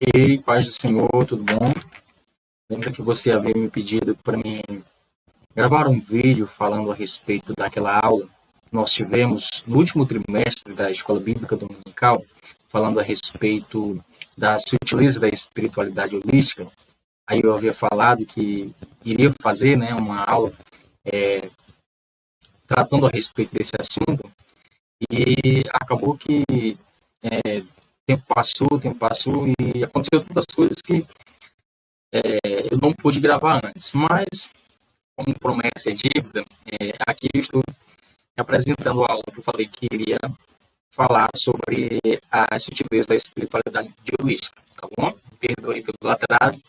Ei, paz do Senhor, tudo bom? Lembra que você havia me pedido para mim gravar um vídeo falando a respeito daquela aula que nós tivemos no último trimestre da Escola Bíblica Dominical, falando a respeito da sutileza da espiritualidade holística. Aí eu havia falado que iria fazer, né, uma aula tratando a respeito desse assunto e acabou que tempo passou e aconteceu tantas coisas que eu não pude gravar antes, mas como promessa é dívida, aqui eu estou apresentando a aula que eu falei que iria falar sobre a sutileza da espiritualidade holística, tá bom? Perdoe pelo atraso,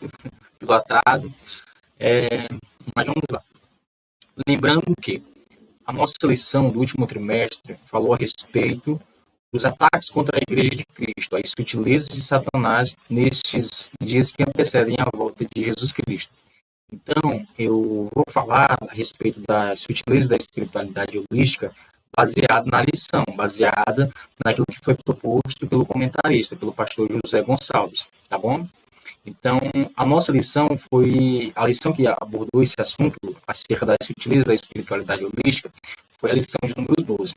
mas vamos lá. Lembrando que a nossa lição do último trimestre falou a respeito dos ataques contra a Igreja de Cristo, as sutilezas de Satanás nestes dias que antecedem a volta de Jesus Cristo. Então, eu vou falar a respeito da sutileza da espiritualidade holística baseada na lição, baseada naquilo que foi proposto pelo comentarista, pelo pastor José Gonçalves, tá bom? Então, a nossa lição foi, a lição que abordou esse assunto acerca da sutileza da espiritualidade holística, foi a lição de número 12.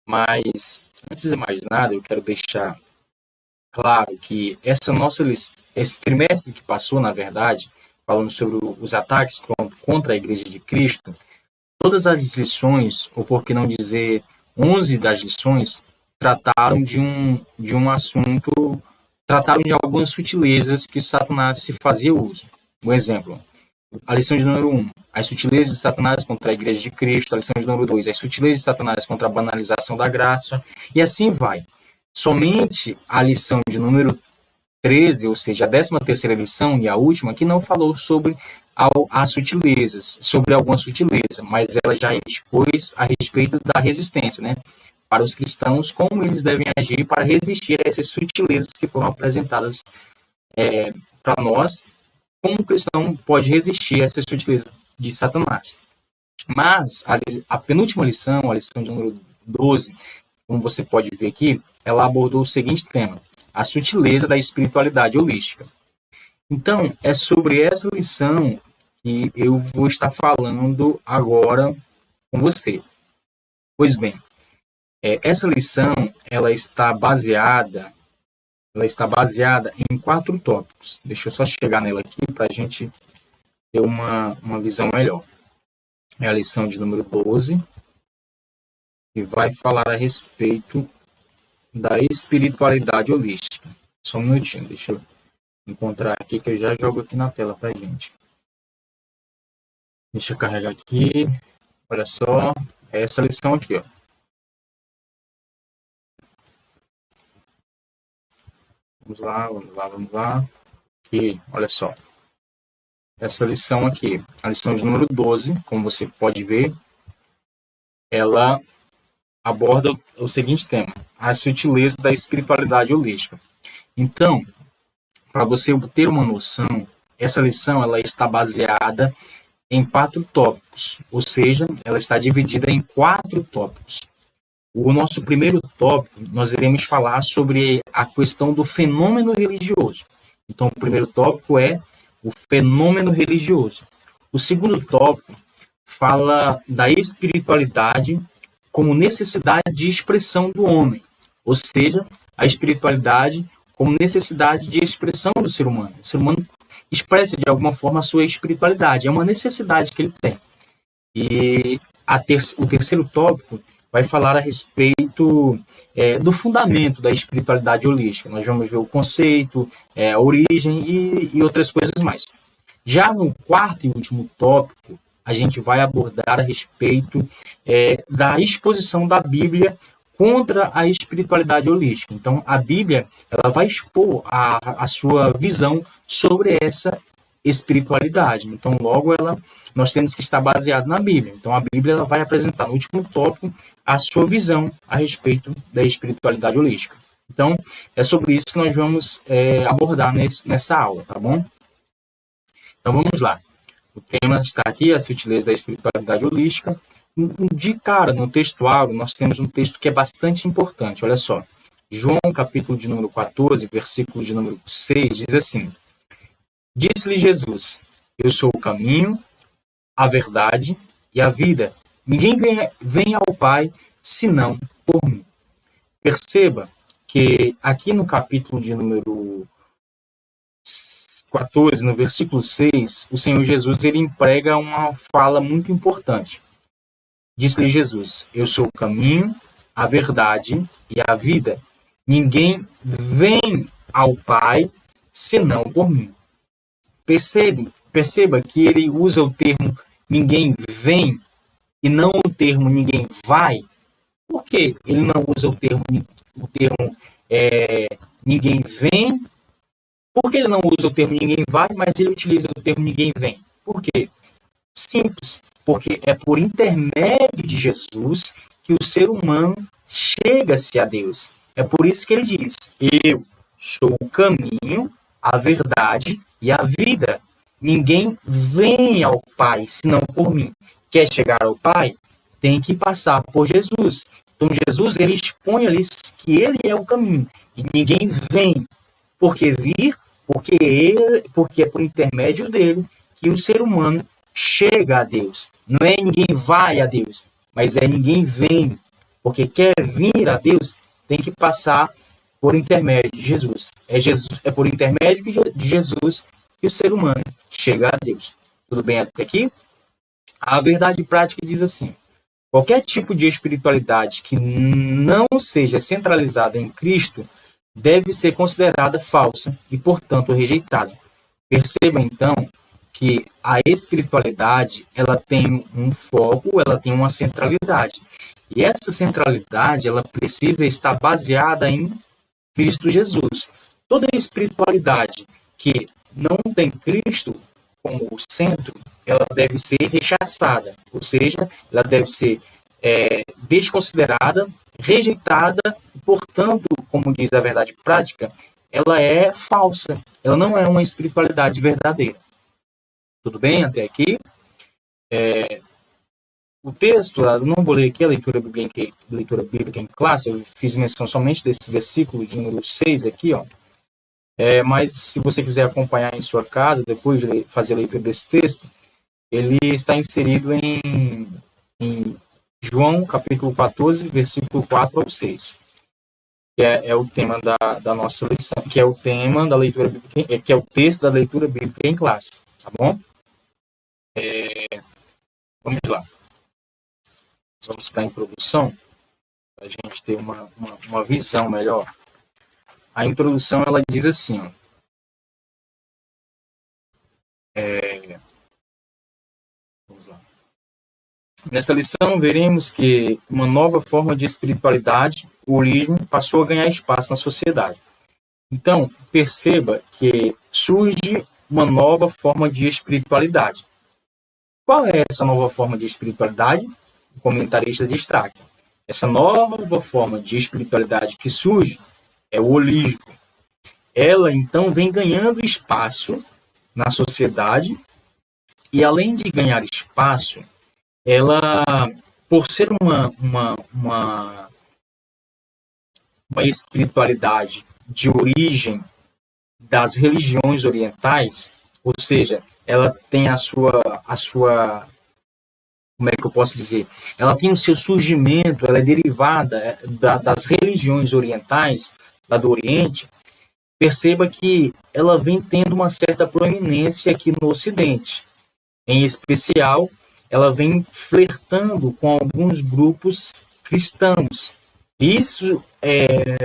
Mas, antes de mais nada, eu quero deixar claro que esse trimestre que passou, na verdade, falando sobre os ataques contra a Igreja de Cristo, todas as lições, ou por que não dizer 11 das lições, trataram de um assunto, trataram de algumas sutilezas que Satanás se fazia uso. Um exemplo, a lição de número 1, as sutilezas de Satanás contra a Igreja de Cristo. A lição de número 2, as sutilezas de Satanás contra a banalização da graça, e assim vai. Somente a lição de número 13, ou seja, a 13ª lição e a última, que não falou sobre as sutilezas, sobre alguma sutileza, mas ela já expôs a respeito da resistência, né? Para os cristãos, como eles devem agir para resistir a essas sutilezas que foram apresentadas para nós, como o cristão pode resistir a essas sutilezas de Satanás. Mas a penúltima lição, a lição de número 12, como você pode ver aqui, ela abordou o seguinte tema: a sutileza da espiritualidade holística. Então, é sobre essa lição que eu vou estar falando agora com você. Pois bem, essa lição ela está baseada em 4 tópicos. Deixa eu só chegar nela aqui para a gente ter uma visão melhor. É a lição de número 12, que vai falar a respeito da espiritualidade holística. Só um minutinho, deixa eu encontrar aqui que eu já jogo aqui na tela para a gente. Deixa eu carregar aqui. Olha só, essa lição aqui, ó. Vamos lá. Aqui, olha só. Essa lição aqui, a lição de número 12, como você pode ver, ela aborda o seguinte tema: a sutileza da espiritualidade holística. Então, para você ter uma noção, essa lição ela está baseada em 4 tópicos, ou seja, ela está dividida em 4 tópicos. O nosso primeiro tópico, nós iremos falar sobre a questão do fenômeno religioso. Então, o primeiro tópico é o fenômeno religioso. O segundo tópico fala da espiritualidade como necessidade de expressão do homem, ou seja, a espiritualidade como necessidade de expressão do ser humano. O ser humano expressa de alguma forma a sua espiritualidade, é uma necessidade que ele tem. E o terceiro tópico vai falar a respeito do fundamento da espiritualidade holística. Nós vamos ver o conceito, a origem e outras coisas mais. Já no quarto e último tópico, a gente vai abordar a respeito da exposição da Bíblia contra a espiritualidade holística. Então, a Bíblia ela vai expor a sua visão sobre essa espiritualidade. Então, logo, nós temos que estar baseado na Bíblia. Então, a Bíblia ela vai apresentar no último tópico a sua visão a respeito da espiritualidade holística. Então, é sobre isso que nós vamos abordar nessa aula, tá bom? Então, vamos lá. O tema está aqui, a sutileza da espiritualidade holística. De cara, no textuário, nós temos um texto que é bastante importante. Olha só. João, capítulo de número 14, versículo de número 6, diz assim: Disse-lhe Jesus: Eu sou o caminho, a verdade e a vida. Ninguém vem ao Pai senão por mim. Perceba que aqui no capítulo de número 14, no versículo 6, o Senhor Jesus ele emprega uma fala muito importante. Disse-lhe Jesus: Eu sou o caminho, a verdade e a vida. Ninguém vem ao Pai senão por mim. Perceba que ele usa o termo ninguém vem e não o termo ninguém vai. Por que ele não usa o termo ninguém vem? Por que ele não usa o termo ninguém vai, mas ele utiliza o termo ninguém vem? Por quê? Simples, porque é por intermédio de Jesus que o ser humano chega-se a Deus. É por isso que ele diz: Eu sou o caminho, a verdade e a vida. Ninguém vem ao Pai senão por mim. Quer chegar ao Pai? Tem que passar por Jesus. Então Jesus ele expõe ali que ele é o caminho e ninguém vem. Por que vir? Porque é por intermédio dele que o ser humano chega a Deus. Não é ninguém vai a Deus, mas é ninguém vem. Porque quer vir a Deus, tem que passar por intermédio de Jesus. É por intermédio de Jesus que o ser humano chega a Deus. Tudo bem até aqui? A verdade prática diz assim: qualquer tipo de espiritualidade que não seja centralizada em Cristo deve ser considerada falsa e, portanto, rejeitada. Perceba, então, que a espiritualidade ela tem um foco, ela tem uma centralidade. E essa centralidade ela precisa estar baseada em Cristo Jesus. Toda espiritualidade que não tem Cristo como centro, ela deve ser rechaçada, ou seja, ela deve ser desconsiderada, rejeitada, e, portanto, como diz a verdade prática, ela é falsa, ela não é uma espiritualidade verdadeira. Tudo bem até aqui? O texto, eu não vou ler aqui a leitura bíblica em classe, eu fiz menção somente desse versículo de número 6 aqui, ó. Mas se você quiser acompanhar em sua casa, depois de fazer a leitura desse texto, ele está inserido em João, capítulo 14, versículo 4 ao 6, que é o tema da nossa lição, que é o tema da leitura bíblica, que é o texto da leitura bíblica em classe, tá bom? Vamos lá. Vamos para a introdução, para a gente ter uma visão melhor. A introdução, ela diz assim, ó, vamos lá. Nesta lição, veremos que uma nova forma de espiritualidade, o holismo, passou a ganhar espaço na sociedade. Então, perceba que surge uma nova forma de espiritualidade. Qual é essa nova forma de espiritualidade? O comentarista destaca: essa nova forma de espiritualidade que surge é o holismo. Ela, então, vem ganhando espaço na sociedade e, além de ganhar espaço, ela, por ser uma espiritualidade de origem das religiões orientais, ou seja, ela tem a sua, como é que eu posso dizer? Ela tem o seu surgimento, ela é derivada das religiões orientais, lá do Oriente. Perceba que ela vem tendo uma certa proeminência aqui no Ocidente. Em especial, ela vem flertando com alguns grupos cristãos. Isso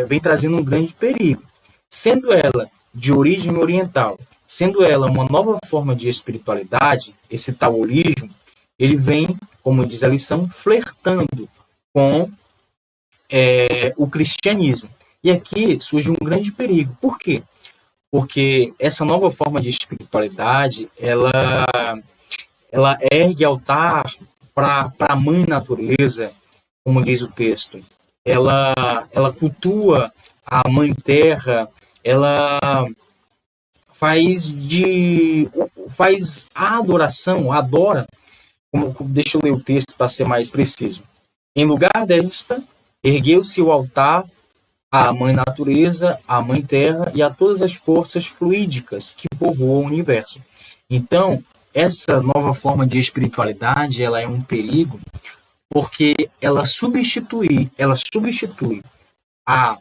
vem trazendo um grande perigo. Sendo ela de origem oriental, sendo ela uma nova forma de espiritualidade, esse taoísmo, ele vem, como diz a lição, flertando com o cristianismo. E aqui surge um grande perigo. Por quê? Porque essa nova forma de espiritualidade, ela ergue altar para a mãe natureza, como diz o texto. Ela cultua a mãe terra, ela faz a adoração, adora. Deixa eu ler o texto para ser mais preciso. Em lugar desta, ergueu-se o altar à Mãe Natureza, à Mãe Terra e a todas as forças fluídicas que povoam o universo. Então, essa nova forma de espiritualidade, ela é um perigo porque ela substitui a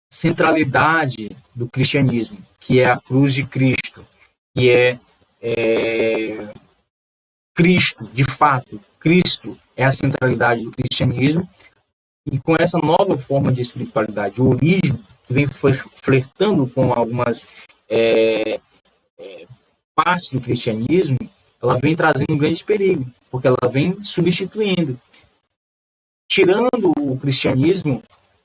centralidade do cristianismo, que é a cruz de Cristo, que é Cristo, de fato, Cristo é a centralidade do cristianismo, e com essa nova forma de espiritualidade, o holismo, que vem flertando com algumas é, partes do cristianismo, ela vem trazendo um grande perigo, porque ela vem substituindo, tirando o cristianismo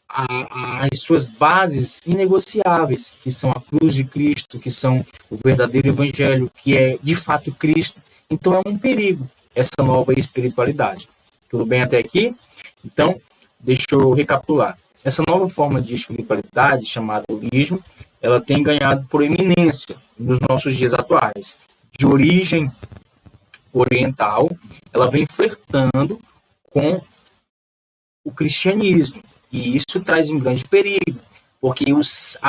as suas bases inegociáveis, que são a cruz de Cristo, que são o verdadeiro evangelho, que é de fato Cristo. Então é um perigo essa nova espiritualidade. Tudo bem até aqui? Então, deixa eu recapitular. Essa nova forma de espiritualidade, chamada holismo, ela tem ganhado proeminência nos nossos dias atuais. De origem oriental, ela vem flertando com o cristianismo. E isso traz um grande perigo, porque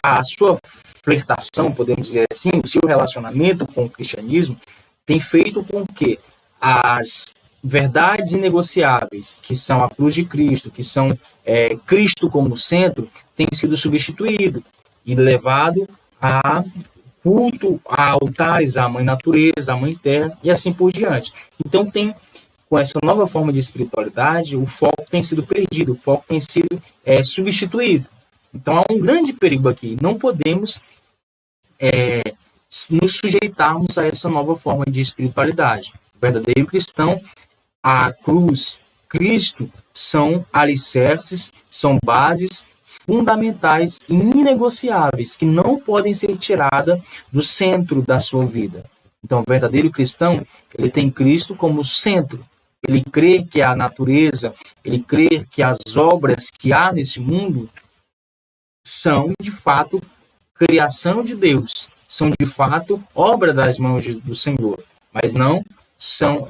a sua flertação, podemos dizer assim, o seu relacionamento com o cristianismo tem feito com que as verdades inegociáveis, que são a cruz de Cristo, que são Cristo como centro, tenham sido substituído e levado a culto a altares, à Mãe Natureza, à Mãe Terra e assim por diante. Então com essa nova forma de espiritualidade, o foco tem sido perdido, o foco tem sido substituído. Então há um grande perigo aqui. Não podemos nos sujeitarmos a essa nova forma de espiritualidade. O verdadeiro cristão, a cruz, Cristo, são alicerces, são bases fundamentais e inegociáveis, que não podem ser tiradas do centro da sua vida. Então, o verdadeiro cristão, ele tem Cristo como centro. Ele crê que a natureza, ele crê que as obras que há nesse mundo são, de fato, criação de Deus, são, de fato, obra das mãos do Senhor, mas não são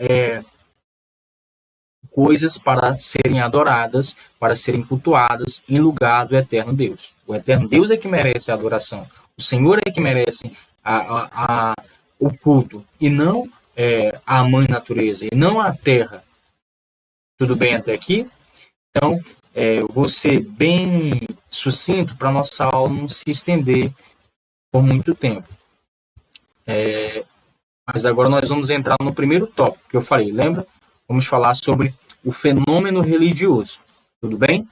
coisas para serem adoradas, para serem cultuadas em lugar do eterno Deus. O eterno Deus é que merece a adoração. O Senhor é que merece o culto, e não a mãe natureza, e não a terra. Tudo bem até aqui? Então, eu vou ser bem sucinto para a nossa aula não se estender por muito tempo. Mas agora nós vamos entrar no primeiro tópico que eu falei, lembra? Vamos falar sobre o fenômeno religioso. Tudo bem?